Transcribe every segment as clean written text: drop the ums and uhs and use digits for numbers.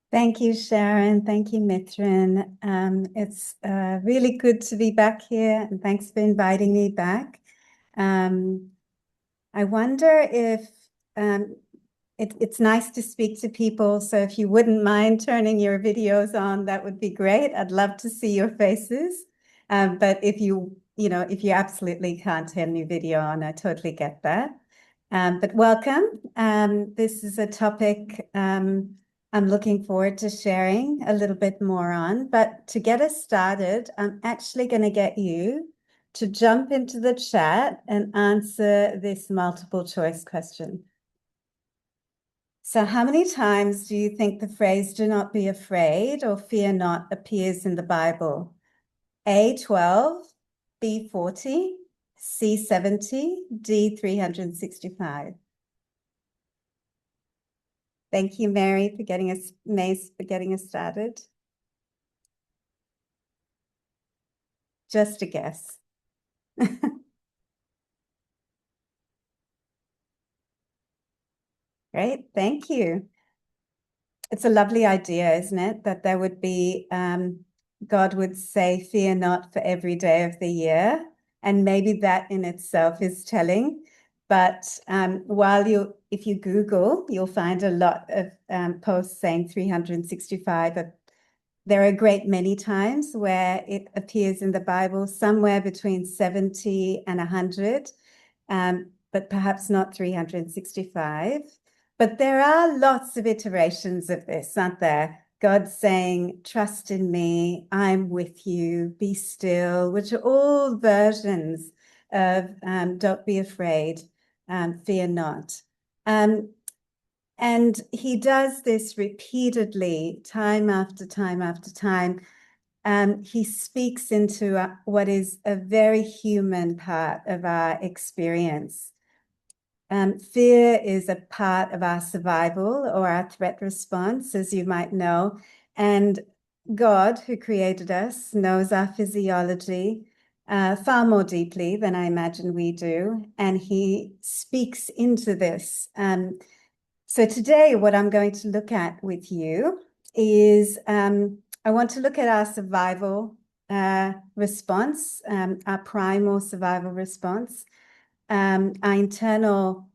Thank you, Sharon. Thank you, Mithrin. It's really good to be back here, and thanks for inviting me back. I wonder if it's nice to speak to people, so if you wouldn't mind turning your videos on, that would be great. I'd love to see your faces. But if if you absolutely can't turn your video on, I totally get that. But welcome. This is a topic I'm looking forward to sharing a little bit more on. But to get us started, I'm actually going to get you to jump into the chat and answer this multiple choice question. So, how many times do you think the phrase "do not be afraid" or "fear not" appears in the Bible? A, 12, B, 40, C, 70, D, 365. Thank you, Mary, for getting us started. Just a guess. Great, thank you. It's a lovely idea, isn't it? That there would be, God would say, "Fear not" for every day of the year. And maybe that in itself is telling. But if you Google, you'll find a lot of posts saying 365. There are a great many times where it appears in the Bible, somewhere between 70 and 100, but perhaps not 365. But there are lots of iterations of this, aren't there? God saying, "Trust in me, I'm with you, be still," which are all versions of "don't be afraid, fear not." And he does this repeatedly, time after time after time. He speaks into what is a very human part of our experience. Fear is a part of our survival or our threat response, as you might know. And God, who created us, knows our physiology far more deeply than I imagine we do. And he speaks into this. So today, what I'm going to look at with you is I want to look at our survival response, our primal survival response, our internal,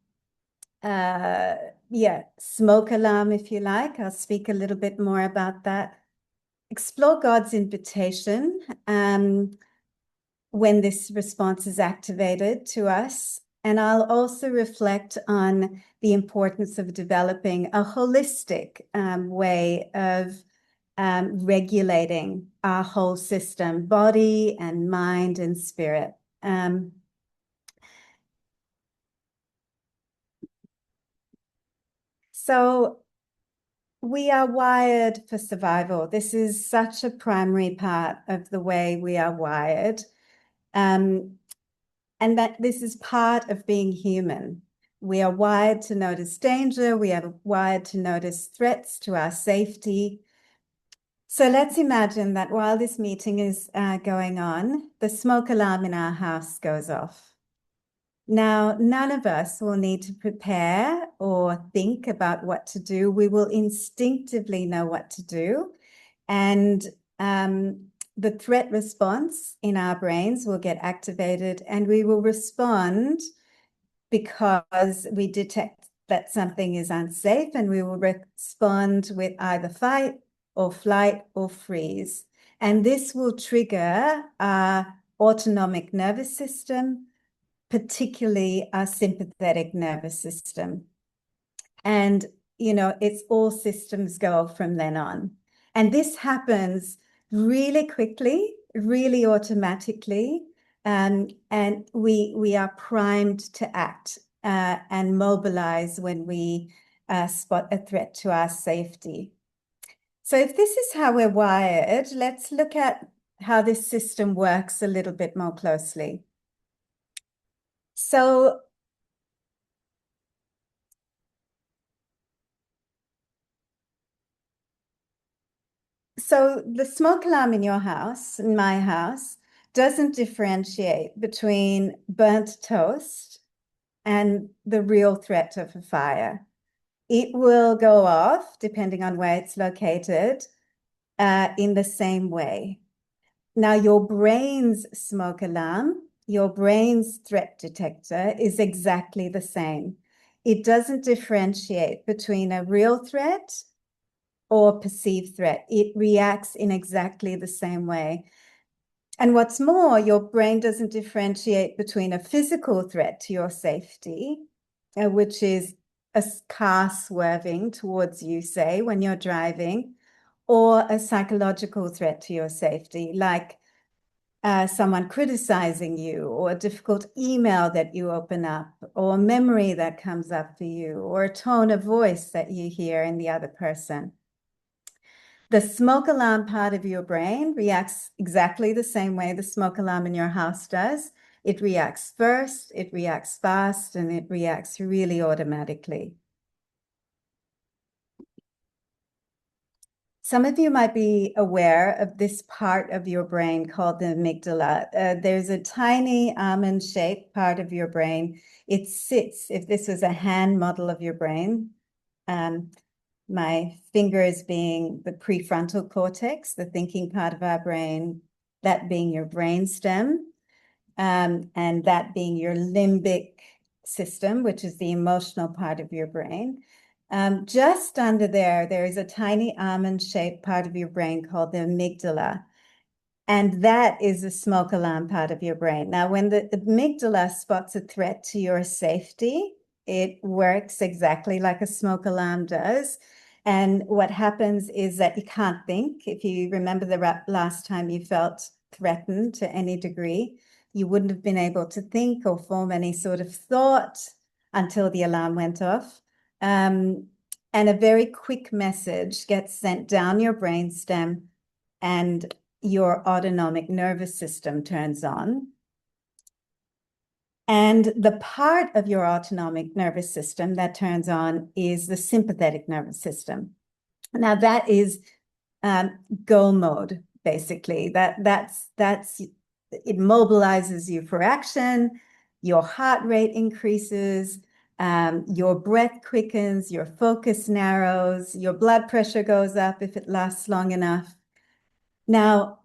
smoke alarm, if you like. I'll speak a little bit more about that. Explore God's invitation when this response is activated to us. And I'll also reflect on the importance of developing a holistic way of regulating our whole system, body and mind and spirit. So we are wired for survival. This is such a primary part of the way we are wired. And that this is part of being human. We are wired to notice danger. We are wired to notice threats to our safety. So let's imagine that while this meeting is going on, the smoke alarm in our house goes off. Now, none of us will need to prepare or think about what to do. We will instinctively know what to do. And the threat response in our brains will get activated, and we will respond because we detect that something is unsafe, and we will respond with either fight or flight or freeze. And this will trigger our autonomic nervous system, particularly our sympathetic nervous system. And, it's all systems go from then on. And this happens really quickly, really automatically. And we are primed to act and mobilize when we spot a threat to our safety. So if this is how we're wired, let's look at how this system works a little bit more closely. So the smoke alarm in your house, in my house, doesn't differentiate between burnt toast and the real threat of a fire. it will go off, depending on where it's located, in the same way. Now, your brain's smoke alarm, your brain's threat detector is exactly the same. It doesn't differentiate between a real threat or perceived threat. It reacts in exactly the same way. And what's more, your brain doesn't differentiate between a physical threat to your safety, which is a car swerving towards you, say, when you're driving, or a psychological threat to your safety, like someone criticizing you, or a difficult email that you open up, or a memory that comes up for you, or a tone of voice that you hear in the other person. The smoke alarm part of your brain reacts exactly the same way the smoke alarm in your house does. It reacts first, it reacts fast, and it reacts really automatically. Some of you might be aware of this part of your brain called the amygdala. There's a tiny almond-shaped part of your brain. It sits, if this was a hand model of your brain, my fingers being the prefrontal cortex, the thinking part of our brain, that being your brain stem, and that being your limbic system, which is the emotional part of your brain. Just under there is a tiny almond-shaped part of your brain called the amygdala. And that is the smoke alarm part of your brain. Now, when the amygdala spots a threat to your safety, it works exactly like a smoke alarm does. And what happens is that you can't think. If you remember the last time you felt threatened to any degree, you wouldn't have been able to think or form any sort of thought until the alarm went off. And a very quick message gets sent down your brainstem, and your autonomic nervous system turns on. And the part of your autonomic nervous system that turns on is the sympathetic nervous system. Now that is go mode, basically. That's it mobilizes you for action. Your heart rate increases, your breath quickens, your focus narrows, your blood pressure goes up if it lasts long enough. Now,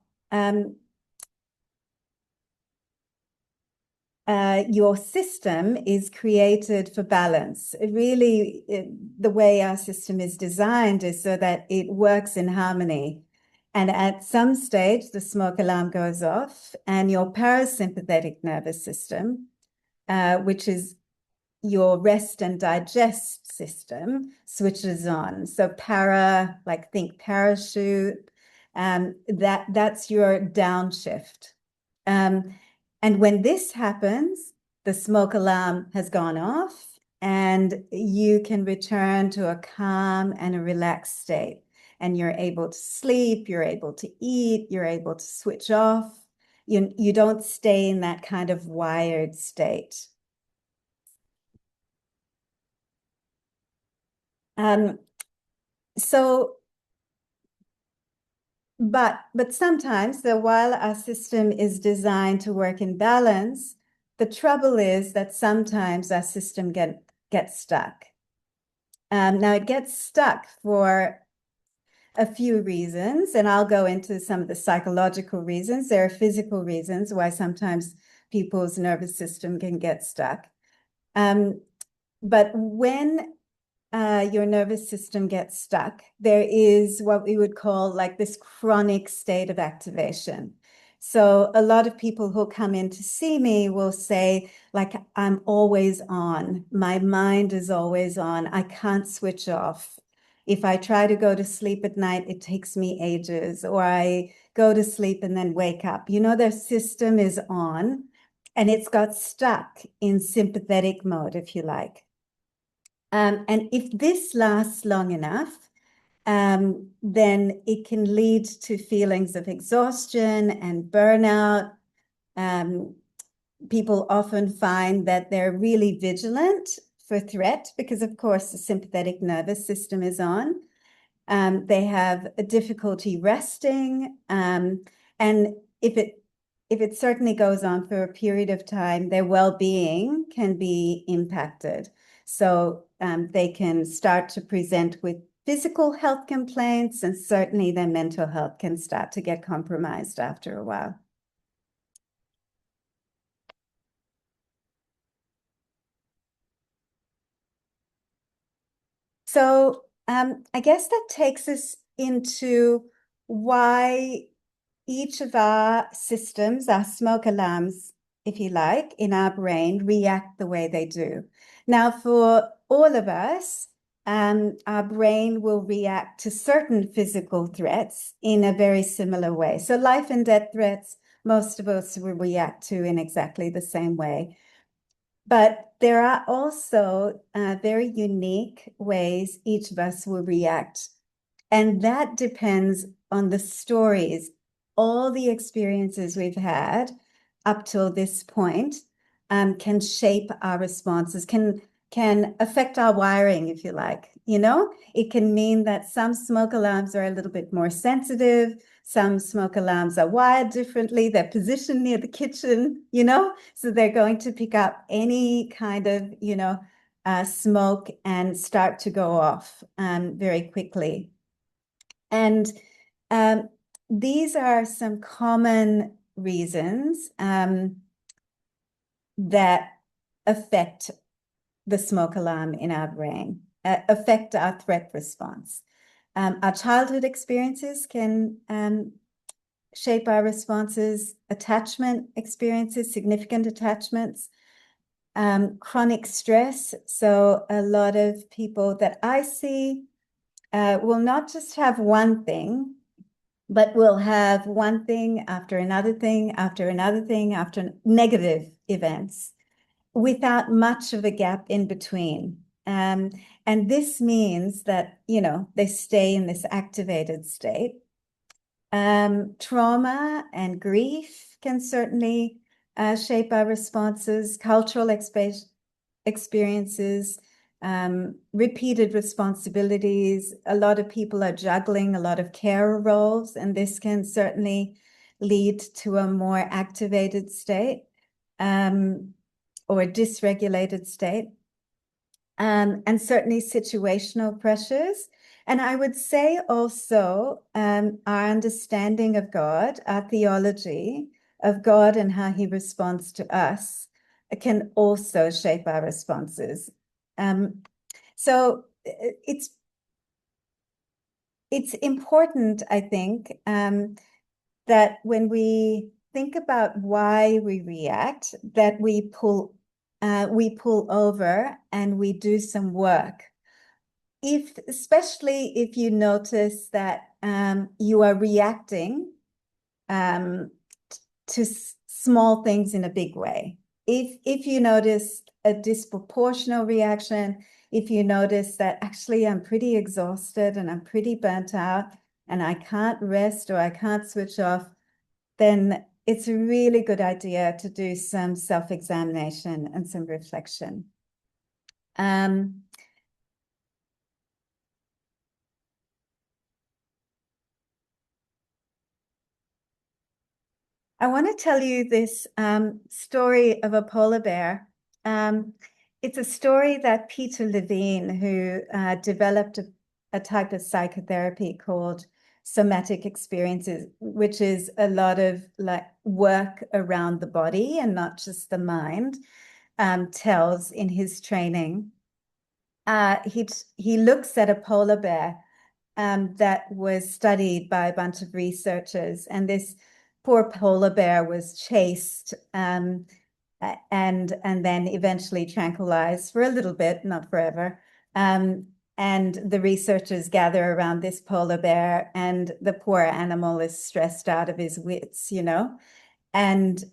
your system is created for balance. The way our system is designed is so that it works in harmony. And at some stage, the smoke alarm goes off, and your parasympathetic nervous system, which is your rest and digest system, switches on. So para, like think parachute, that's your downshift. And when this happens, the smoke alarm has gone off, and you can return to a calm and a relaxed state. And you're able to sleep, you're able to eat, you're able to switch off. You don't stay in that kind of wired state. But sometimes, while our system is designed to work in balance, the trouble is that sometimes our system gets stuck. Now it gets stuck for a few reasons, and I'll go into some of the psychological reasons. There are physical reasons why sometimes people's nervous system can get stuck. But when your nervous system gets stuck, there is what we would call like this chronic state of activation. So a lot of people who come in to see me will say, like, I'm always on. My mind is always on. I can't switch off. If I try to go to sleep at night, it takes me ages, or I go to sleep and then wake up. Their system is on, and it's got stuck in sympathetic mode, if you like. And if this lasts long enough, then it can lead to feelings of exhaustion and burnout. People often find that they're really vigilant for threat because, of course, the sympathetic nervous system is on. They have a difficulty resting, and if it certainly goes on for a period of time, their well-being can be impacted. So they can start to present with physical health complaints, and certainly their mental health can start to get compromised after a while. So I guess that takes us into why each of our systems, our smoke alarms, if you like, in our brain react the way they do. Now, for all of us, our brain will react to certain physical threats in a very similar way. So life and death threats, most of us will react to in exactly the same way. But there are also very unique ways each of us will react. And that depends on the stories, all the experiences we've had up till this point can shape our responses, can affect our wiring, if you like. It can mean that some smoke alarms are a little bit more sensitive. Some smoke alarms are wired differently. They're positioned near the kitchen, so they're going to pick up any kind of, smoke and start to go off very quickly. And these are some common reasons that affect the smoke alarm in our brain, affect our threat response. Our childhood experiences can shape our responses, attachment experiences, significant attachments, chronic stress. So a lot of people that I see will not just have one thing, but will have one thing after another thing, after another thing, after negative events, without much of a gap in between. And this means that, they stay in this activated state. Trauma and grief can certainly shape our responses, cultural experiences, repeated responsibilities. A lot of people are juggling a lot of care roles, and this can certainly lead to a more activated state or a dysregulated state, and certainly situational pressures. And I would say also our understanding of God, our theology of God and how he responds to us can also shape our responses. So it's important, I think, that when we think about why we react, that we pull over and we do some work. Especially if you notice that you are reacting to small things in a big way. If you notice a disproportional reaction, if you notice that actually I'm pretty exhausted and I'm pretty burnt out and I can't rest or I can't switch off, then it's a really good idea to do some self-examination and some reflection. I want to tell you this story of a polar bear. It's a story that Peter Levine, who developed a type of psychotherapy called somatic experiences, which is a lot of work around the body and not just the mind, tells in his training. He looks at a polar bear that was studied by a bunch of researchers, and this poor polar bear was chased and then eventually tranquilized for a little bit, not forever. And the researchers gather around this polar bear, and the poor animal is stressed out of his wits, and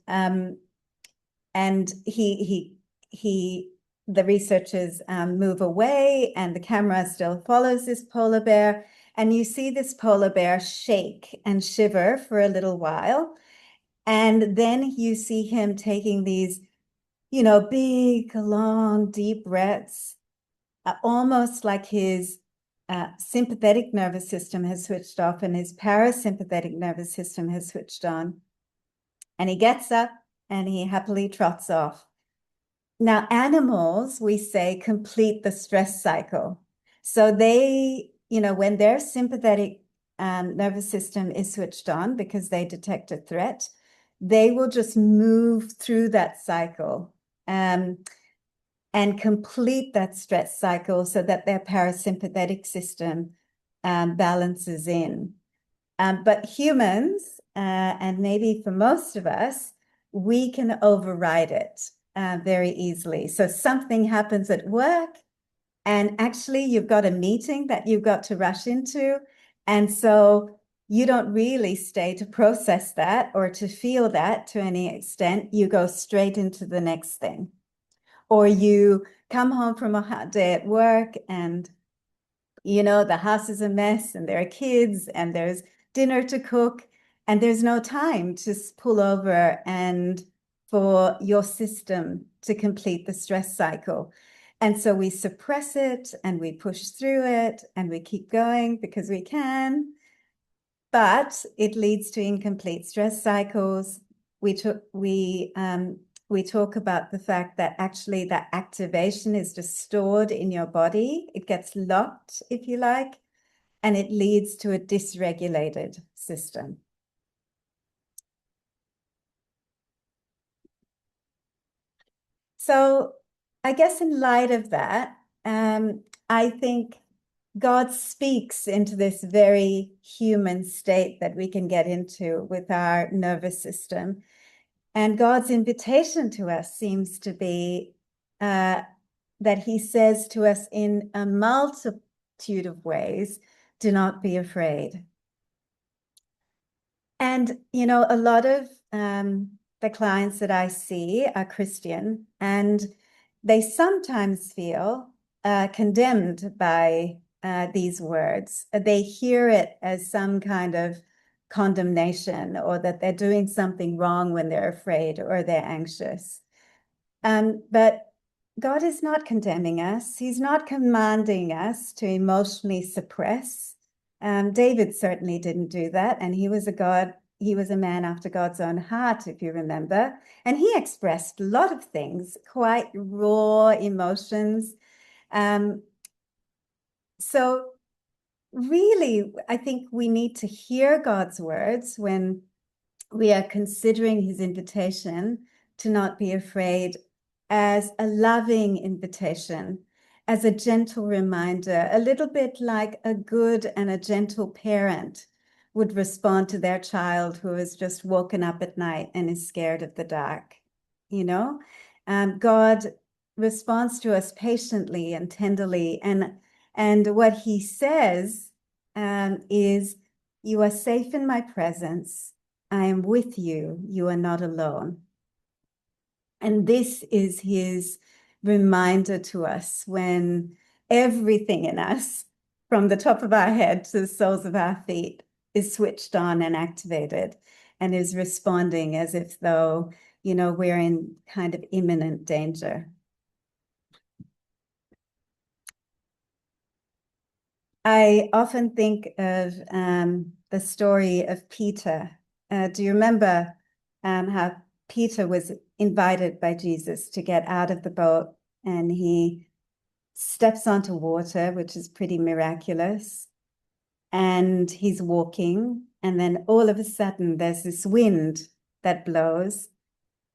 the researchers move away, and the camera still follows this polar bear. And you see this polar bear shake and shiver for a little while. And then you see him taking these, big, long, deep breaths, almost like his sympathetic nervous system has switched off and his parasympathetic nervous system has switched on. And he gets up and he happily trots off. Now, animals, we say, complete the stress cycle. So they, when their sympathetic nervous system is switched on because they detect a threat, they will just move through that cycle and complete that stress cycle so that their parasympathetic system balances in. But humans, and maybe for most of us, we can override it very easily. So something happens at work, and actually you've got a meeting that you've got to rush into. And so you don't really stay to process that or to feel that to any extent. You go straight into the next thing. Or you come home from a hot day at work and the house is a mess and there are kids and there's dinner to cook and there's no time to pull over and for your system to complete the stress cycle. And so we suppress it and we push through it and we keep going because we can, but it leads to incomplete stress cycles. We talk about the fact that actually that activation is just stored in your body. It gets locked, if you like, and it leads to a dysregulated system. So I guess in light of that, I think God speaks into this very human state that we can get into with our nervous system. And God's invitation to us seems to be that he says to us in a multitude of ways, do not be afraid. And, a lot of the clients that I see are Christian, and they sometimes feel condemned by these words. They hear it as some kind of condemnation or that they're doing something wrong when they're afraid or they're anxious. But God is not condemning us. He's not commanding us to emotionally suppress. David certainly didn't do that. And he was a man after God's own heart, if you remember. And he expressed a lot of things, quite raw emotions. So really, I think we need to hear God's words when we are considering his invitation to not be afraid as a loving invitation, as a gentle reminder, a little bit like a good and a gentle parent would respond to their child who has just woken up at night and is scared of the dark. God responds to us patiently and tenderly, and what he says is, "You are safe in my presence. I am with you. You are not alone." And this is his reminder to us when everything in us, from the top of our head to the soles of our feet, is switched on and activated and is responding as if though, we're in kind of imminent danger. I often think of the story of Peter. Do you remember how Peter was invited by Jesus to get out of the boat, and he steps onto water, which is pretty miraculous, and he's walking, and then all of a sudden there's this wind that blows,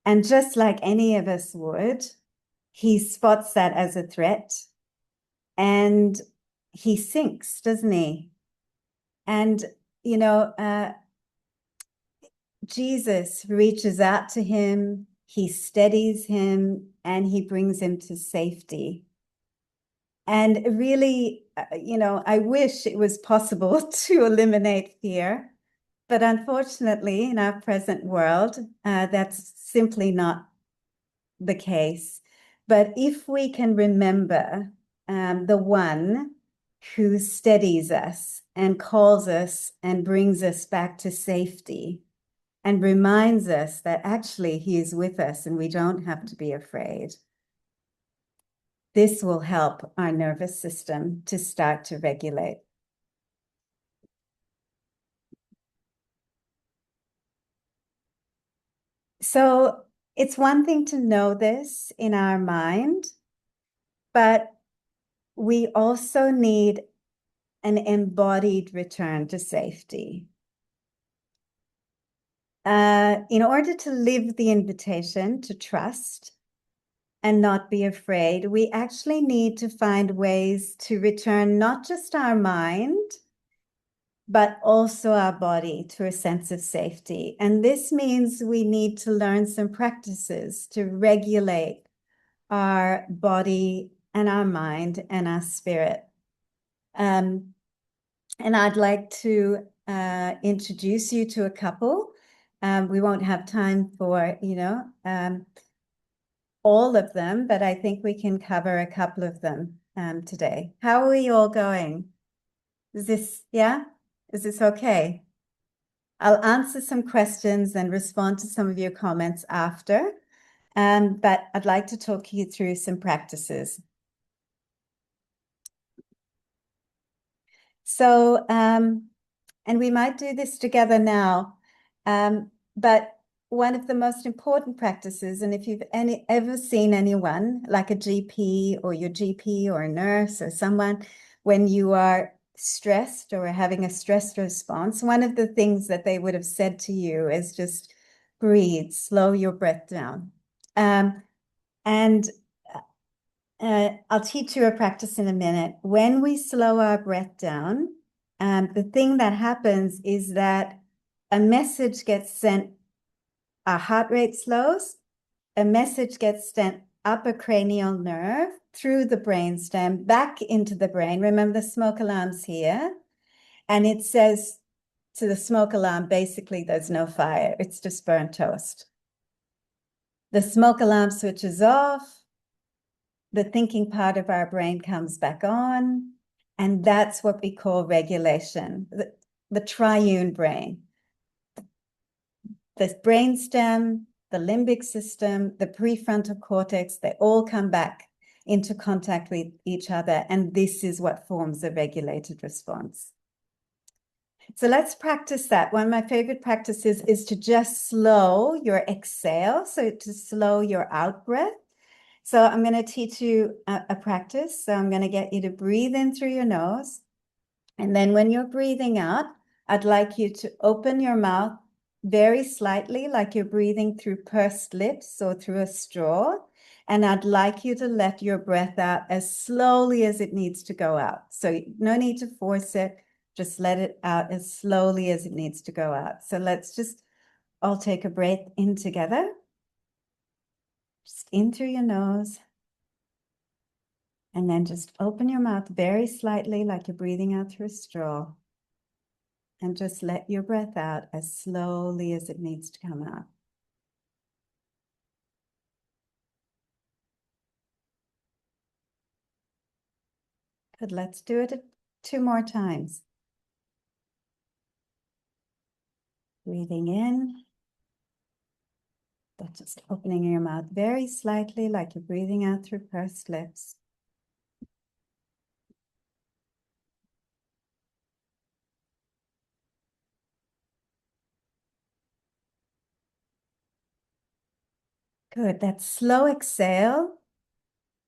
and just like any of us would, he spots that as a threat, and he sinks, doesn't he? And, Jesus reaches out to him, he steadies him, and he brings him to safety. And really, I wish it was possible to eliminate fear, but unfortunately, in our present world, that's simply not the case. But if we can remember the one who steadies us and calls us and brings us back to safety and reminds us that actually he is with us and we don't have to be afraid, this will help our nervous system to start to regulate. So It's one thing to know this in our mind, but we also need an embodied return to safety. In order to live the invitation to trust and not be afraid, we actually need to find ways to return not just our mind, but also our body to a sense of safety. And this means we need to learn some practices to regulate our body and our mind and our spirit. And I'd like to introduce you to a couple. We won't have time for, all of them, but I think we can cover a couple of them today. How are we all going? Is this okay? I'll answer some questions and respond to some of your comments after, but I'd like to talk you through some practices. So, and we might do this together now, but one of the most important practices, and if you've ever seen anyone like a GP or your GP or a nurse or someone, when you are stressed or having a stress response, one of the things that they would have said to you is just breathe, slow your breath down. And I'll teach you a practice in a minute. When we slow our breath down, the thing that happens is that a message gets sent, our heart rate slows, a message gets sent up a cranial nerve through the brainstem back into the brain. Remember the smoke alarm's here. And it says to the smoke alarm, basically, there's no fire. It's just burnt toast. The smoke alarm switches off. The thinking part of our brain comes back on. And that's what we call regulation, the triune brain. The brainstem, the limbic system, the prefrontal cortex, they all come back into contact with each other. And this is what forms a regulated response. So let's practice that. One of my favorite practices is to just slow your exhale, so to slow your out breath. So I'm going to teach you a practice. So I'm going to get you to breathe in through your nose. And then when you're breathing out, I'd like you to open your mouth very slightly, like you're breathing through pursed lips or through a straw. And I'd like you to let your breath out as slowly as it needs to go out. So no need to force it. Just let it out as slowly as it needs to go out. So let's just all take a breath in together. Just in through your nose. And then just open your mouth very slightly, like you're breathing out through a straw. And just let your breath out as slowly as it needs to come out. Good, let's do it 2 more times. Breathing in. But just opening your mouth very slightly, like you're breathing out through pursed lips. Good, that slow exhale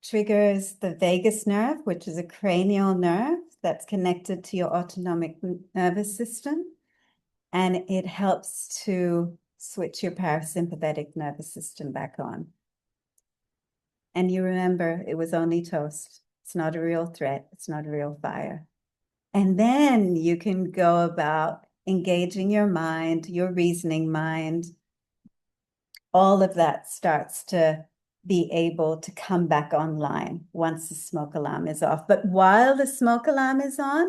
triggers the vagus nerve, which is a cranial nerve that's connected to your autonomic nervous system. And it helps to switch your parasympathetic nervous system back on. And you remember, it was only toast. It's not a real threat. It's not a real fire. And then you can go about engaging your mind, your reasoning mind. All of that starts to be able to come back online once the smoke alarm is off. But while the smoke alarm is on,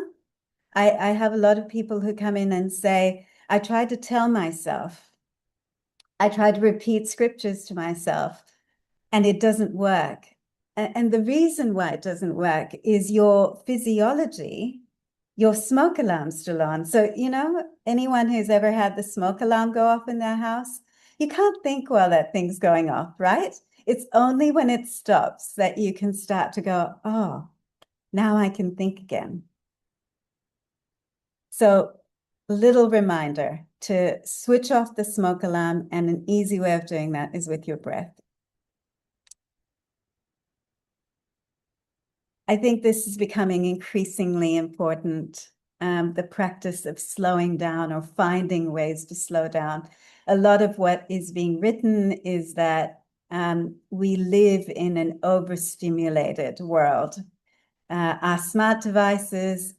I have a lot of people who come in and say, I tried to tell myself, I tried to repeat scriptures to myself, and it doesn't work. And the reason why it doesn't work is your physiology, your smoke alarm's still on. So, anyone who's ever had the smoke alarm go off in their house, you can't think while that thing's going off, right? It's only when it stops that you can start to go, oh, now I can think again. So, little reminder to switch off the smoke alarm, and an easy way of doing that is with your breath. I think this is becoming increasingly important, the practice of slowing down or finding ways to slow down. A lot of what is being written is that we live in an overstimulated world. Our smart devices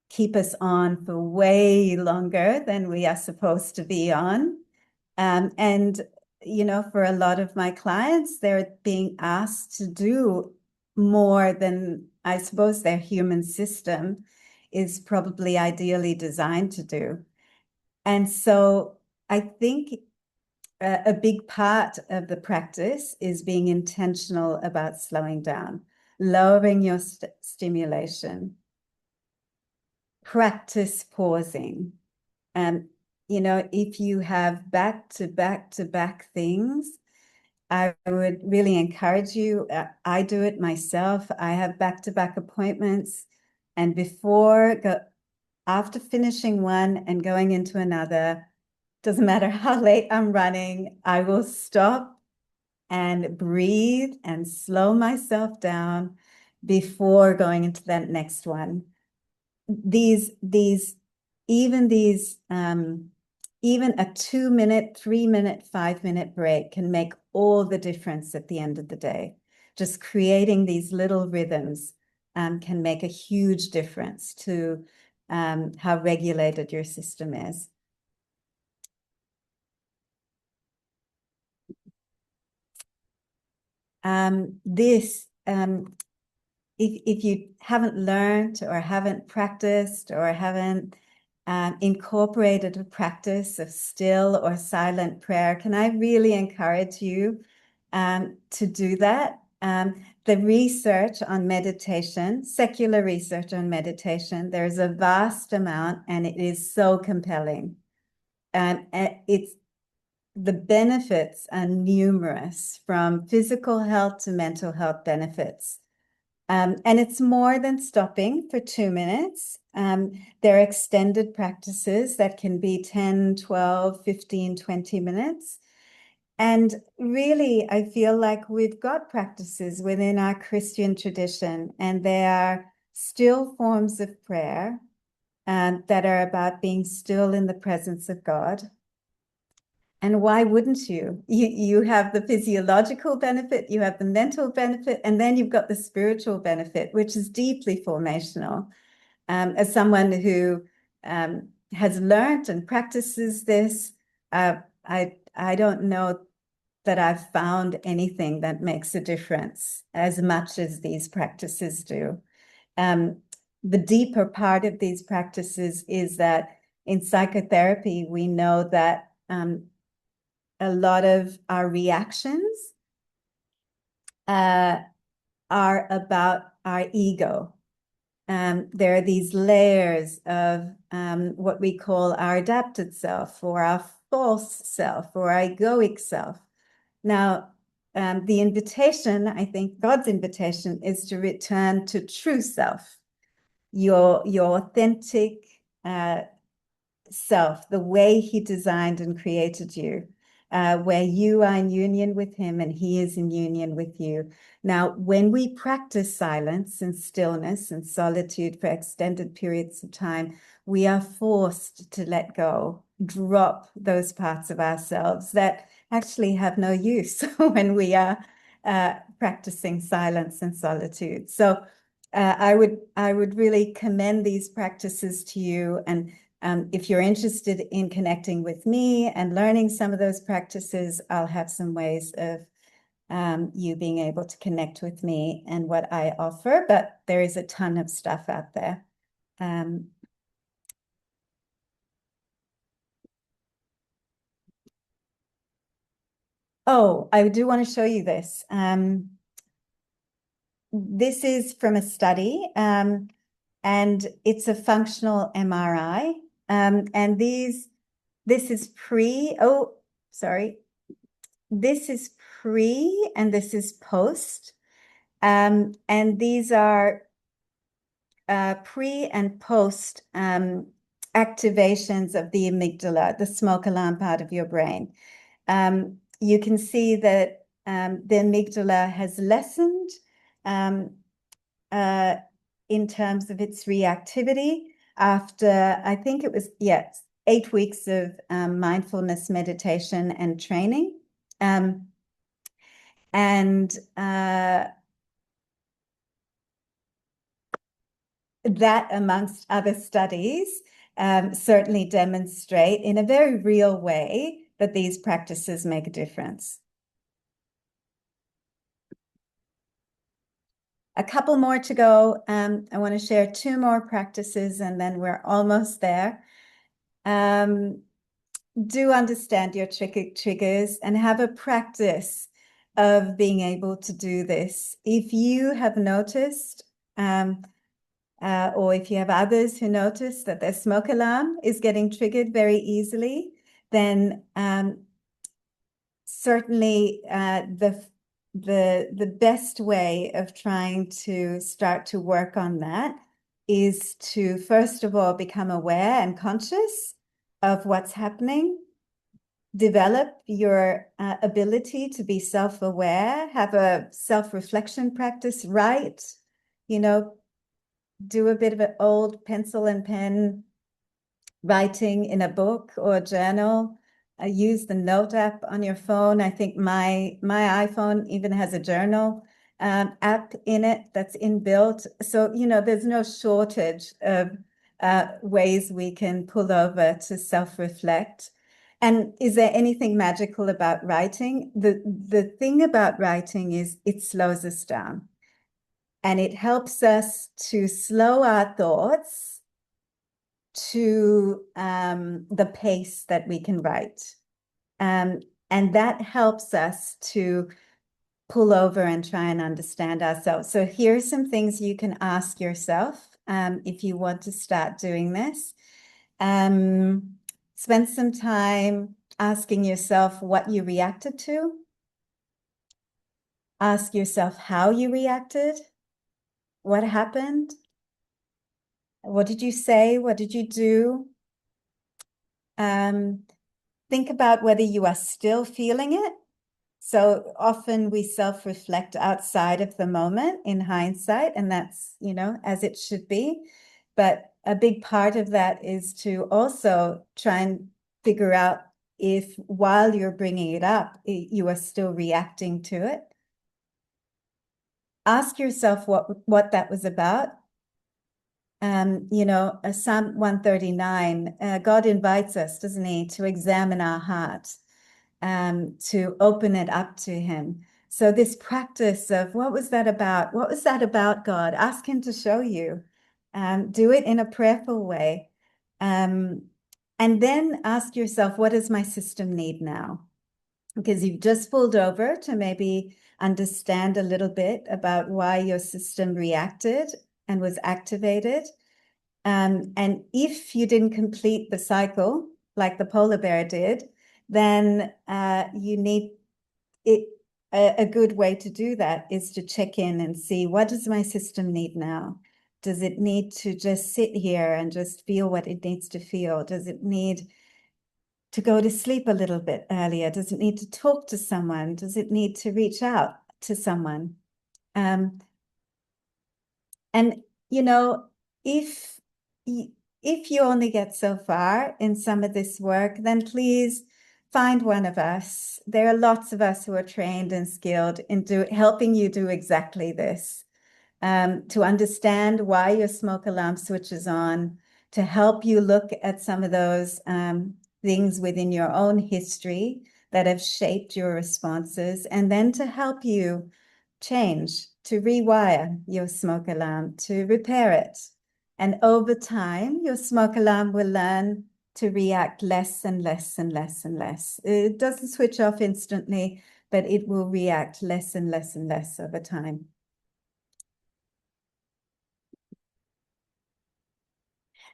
keep us on for way longer than we are supposed to be on. And, for a lot of my clients, they're being asked to do more than I suppose their human system is probably ideally designed to do. And so I think a big part of the practice is being intentional about slowing down, lowering your stimulation, practice pausing. If you have back to back to back things, I would really encourage you. I do it myself. I have back to back appointments, and after finishing one and going into another, doesn't matter how late I'm running, I will stop and breathe and slow myself down before going into that next one. Even a 2-minute, 3-minute, 5-minute break can make all the difference at the end of the day. Just creating these little rhythms can make a huge difference to how regulated your system is. If you haven't learned or haven't practiced or haven't incorporated a practice of still or silent prayer, can I really encourage you to do that? The research on meditation, secular research on meditation, there's a vast amount, and it is so compelling. The benefits are numerous, from physical health to mental health benefits. And it's more than stopping for 2 minutes. There are extended practices that can be 10, 12, 15, 20 minutes. And really, I feel like we've got practices within our Christian tradition, and they are still forms of prayer that are about being still in the presence of God. And why wouldn't you? You have the physiological benefit, you have the mental benefit, and then you've got the spiritual benefit, which is deeply formational. As someone who has learned and practices this, I don't know that I've found anything that makes a difference as much as these practices do. The deeper part of these practices is that in psychotherapy, we know that a lot of our reactions are about our ego. There are these layers of what we call our adapted self, or our false self, or our egoic self. Now, the invitation, I think God's invitation, is to return to true self, your authentic self, the way he designed and created you, where you are in union with him and he is in union with you. Now, when we practice silence and stillness and solitude for extended periods of time, we are forced to let go, drop those parts of ourselves that actually have no use when we are practicing silence and solitude. So I would really commend these practices to you. And if you're interested in connecting with me and learning some of those practices, I'll have some ways of you being able to connect with me and what I offer, but there is a ton of stuff out there. Oh, I do want to show you this. This is from a study, and it's a functional MRI. And this is this is pre and this is post. And these are pre and post activations of the amygdala, the smoke alarm part of your brain. You can see that the amygdala has lessened in terms of its reactivity after, I think it was, 8 weeks of mindfulness meditation and training. That, amongst other studies, certainly demonstrate in a very real way that these practices make a difference. A couple more to go. I want to share 2 more practices and then we're almost there. Do understand your triggers and have a practice of being able to do this. If you have noticed, or if you have others who notice that their smoke alarm is getting triggered very easily, then certainly the best way of trying to start to work on that is to, first of all, become aware and conscious of what's happening, develop your ability to be self-aware, have a self-reflection practice, write, do a bit of an old pencil and pen writing in a book or a journal. Use the note app on your phone. I think my iPhone even has a journal app in it that's inbuilt. So, there's no shortage of ways we can pull over to self-reflect. And is there anything magical about writing? The thing about writing is it slows us down. And it helps us to slow our thoughts to the pace that we can write. And that helps us to pull over and try and understand ourselves. So here are some things you can ask yourself if you want to start doing this. Spend some time asking yourself what you reacted to. Ask yourself how you reacted. What happened? What did you say? What did you do? Think about whether you are still feeling it. So often we self-reflect outside of the moment in hindsight, and that's, as it should be. But a big part of that is to also try and figure out if while you're bringing it up, you are still reacting to it. Ask yourself what that was about. Psalm 139, God invites us, doesn't he, to examine our heart, to open it up to him. So this practice of what was that about? What was that about, God? Ask him to show you. Do it in a prayerful way. And then ask yourself, what does my system need now? Because you've just pulled over to maybe understand a little bit about why your system reacted and was activated. And if you didn't complete the cycle, like the polar bear did, then you need it. A good way to do that is to check in and see, what does my system need now? Does it need to just sit here and just feel what it needs to feel? Does it need to go to sleep a little bit earlier? Does it need to talk to someone? Does it need to reach out to someone? And if you only get so far in some of this work, then please find one of us. There are lots of us who are trained and skilled in helping you do exactly this, to understand why your smoke alarm switches on, to help you look at some of those things within your own history that have shaped your responses, and then to help you change, to rewire your smoke alarm, to repair it. And over time, your smoke alarm will learn to react less and less and less and less. It doesn't switch off instantly, but it will react less and less and less over time.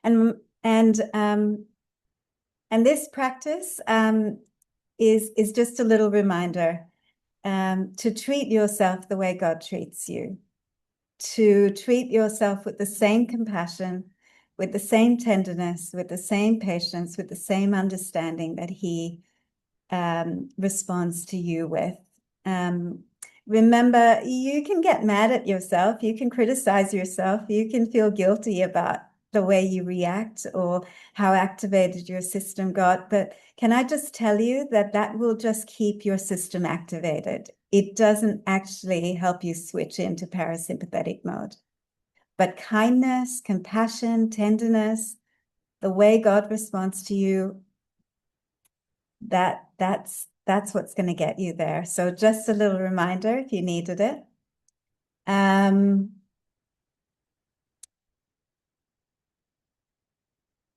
And this practice is just a little reminder to treat yourself the way God treats you, to treat yourself with the same compassion, with the same tenderness, with the same patience, with the same understanding that he responds to you with. Remember, you can get mad at yourself, you can criticize yourself, you can feel guilty about the way you react or how activated your system got, but can I just tell you that that will just keep your system activated. It doesn't actually help you switch into parasympathetic mode. But kindness, compassion, tenderness, the way God responds to you, that's what's going to get you there. So just a little reminder if you needed it.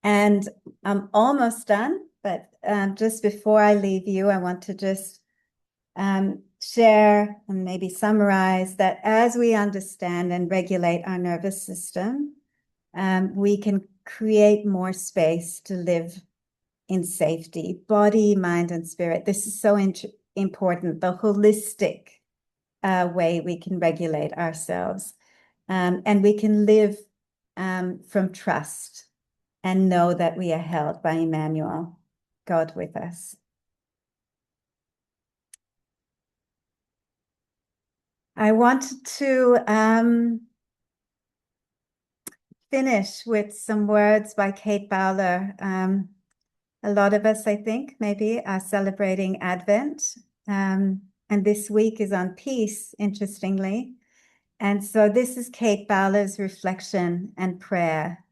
And I'm almost done, but just before I leave you, I want to just share and maybe summarize that as we understand and regulate our nervous system, we can create more space to live in safety, body, mind, and spirit. This is so important, the holistic way we can regulate ourselves. And we can live from trust and know that we are held by Emmanuel, God with us. I wanted to finish with some words by Kate Bowler. A lot of us, I think, maybe are celebrating Advent. And this week is on peace, interestingly. And so this is Kate Bowler's reflection and prayer.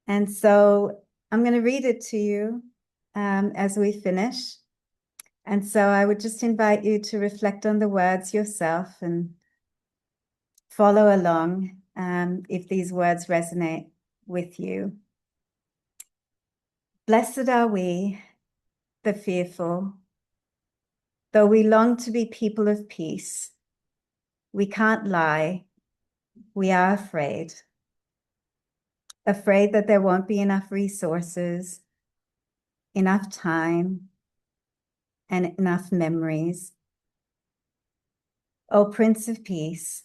And so I'm going to read it to you as we finish. And so I would just invite you to reflect on the words yourself and follow along if these words resonate with you. Blessed are we, the fearful, though we long to be people of peace. We can't lie. We are afraid that there won't be enough resources, enough time, and enough memories. O Prince of Peace,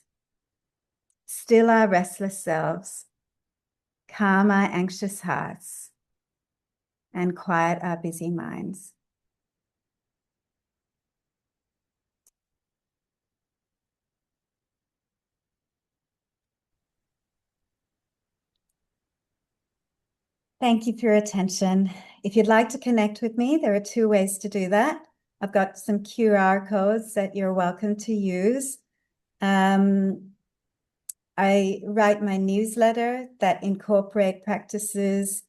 still our restless selves, calm our anxious hearts, and quiet our busy minds. Thank you for your attention. If you'd like to connect with me, there are 2 ways to do that. I've got some QR codes that you're welcome to use. I write my newsletter that incorporate practices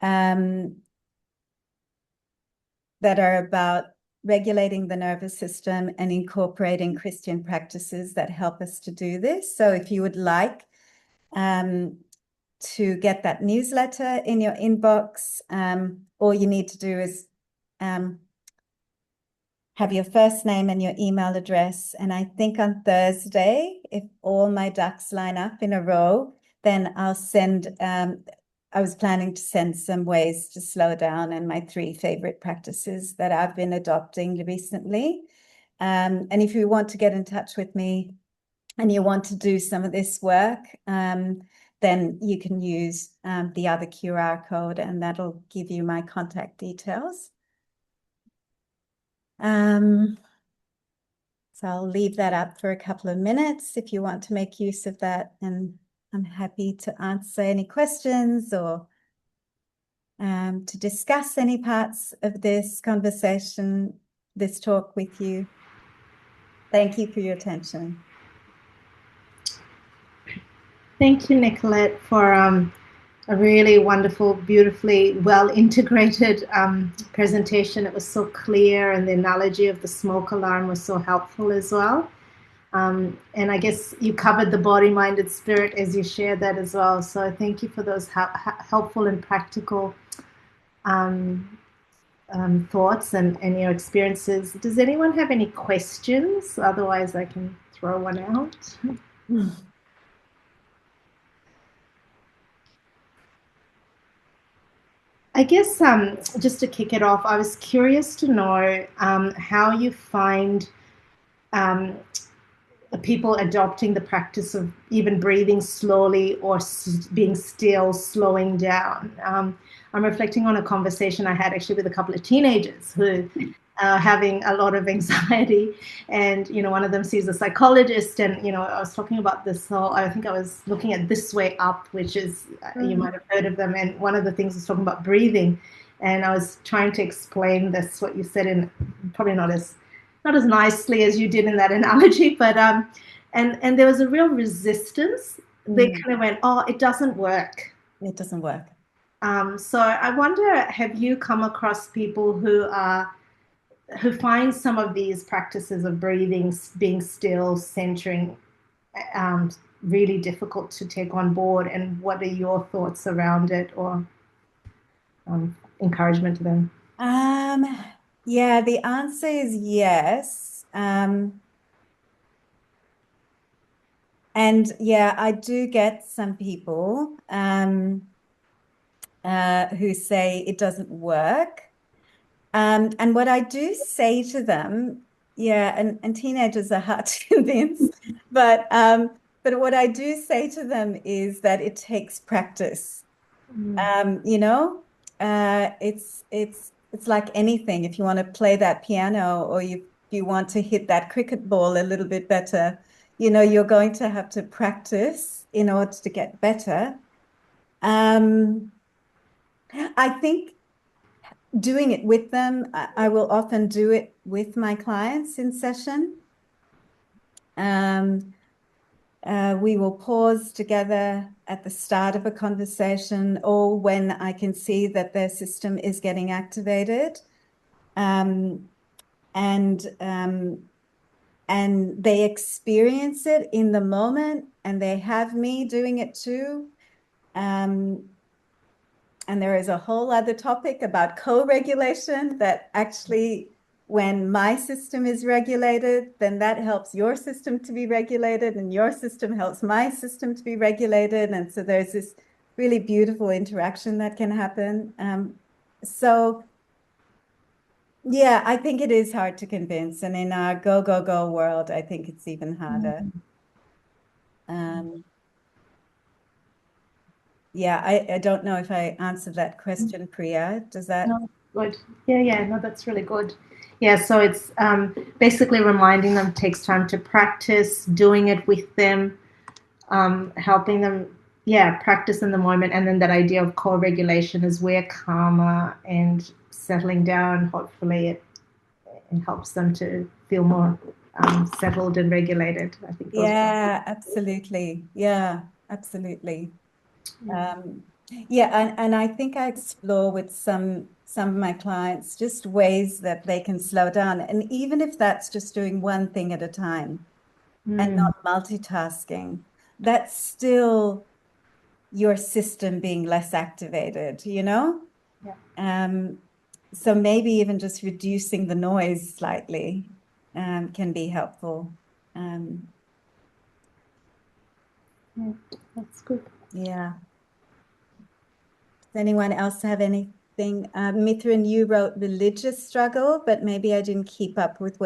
that are about regulating the nervous system and incorporating Christian practices that help us to do this. So if you would like to get that newsletter in your inbox, all you need to do is have your first name and your email address. And I think on Thursday, if all my ducks line up in a row, then I'll send, I was planning to send some ways to slow down and my 3 favorite practices that I've been adopting recently. And if you want to get in touch with me and you want to do some of this work, then you can use the other QR code and that'll give you my contact details. So I'll leave that up for a couple of minutes if you want to make use of that, and I'm happy to answer any questions or to discuss any parts of this conversation, this talk with you. Thank you for your attention. Thank you, Nicolette, for a really wonderful, beautifully well-integrated presentation. It was so clear, and the analogy of the smoke alarm was so helpful as well. And I guess you covered the body, mind, and spirit as you shared that as well. So thank you for those helpful and practical thoughts and your experiences. Does anyone have any questions? Otherwise, I can throw one out. I guess just to kick it off, I was curious to know how you find people adopting the practice of even breathing slowly or being still, slowing down. I'm reflecting on a conversation I had actually with a couple of teenagers who are having a lot of anxiety, and one of them sees a psychologist, and I was talking about this whole. I think I was looking at This Way Up, which is you might have heard of them, and one of the things was talking about breathing, and I was trying to explain this what you said in probably not as nicely as you did in that analogy, but and there was a real resistance. They kind of went, "Oh, it doesn't work." It doesn't work. So I wonder, have you come across people who find some of these practices of breathing, being still, centering, really difficult to take on board? And what are your thoughts around it, or encouragement to them? Yeah, the answer is yes. And yeah, I do get some people who say it doesn't work. And what I do say to them, yeah, and teenagers are hard to convince, but what I do say to them is that it takes practice. You know, it's like anything. If you want to play that piano or you want to hit that cricket ball a little bit better, you're going to have to practice in order to get better. Um, I think doing it with them, I will often do it with my clients in session. Um, we will pause together at the start of a conversation or when I can see that their system is getting activated. Um, and they experience it in the moment, and they have me doing it too. And there is a whole other topic about co-regulation that actually, when my system is regulated, then that helps your system to be regulated, and your system helps my system to be regulated. And so there's this really beautiful interaction that can happen. So yeah, I think it is hard to convince. And in our go, go, go world, I think it's even harder. Yeah, I don't know if I answered that question, Priya. Does that? No, good. Yeah, no, that's really good. Yeah, so it's basically reminding them it takes time to practice, doing it with them, helping them, yeah, practice in the moment. And then that idea of co-regulation is where calmer and settling down, hopefully it helps them to feel more settled and regulated. I think those. Yeah, absolutely. Yeah, absolutely. Um, yeah, and I think I explore with some of my clients just ways that they can slow down. And even if that's just doing one thing at a time and Mm, not multitasking, that's still your system being less activated, you know? yeah. So maybe even just reducing the noise slightly can be helpful. Yeah, that's good. Yeah. Does anyone else have anything? Mithran, you wrote religious struggle, but maybe I didn't keep up with what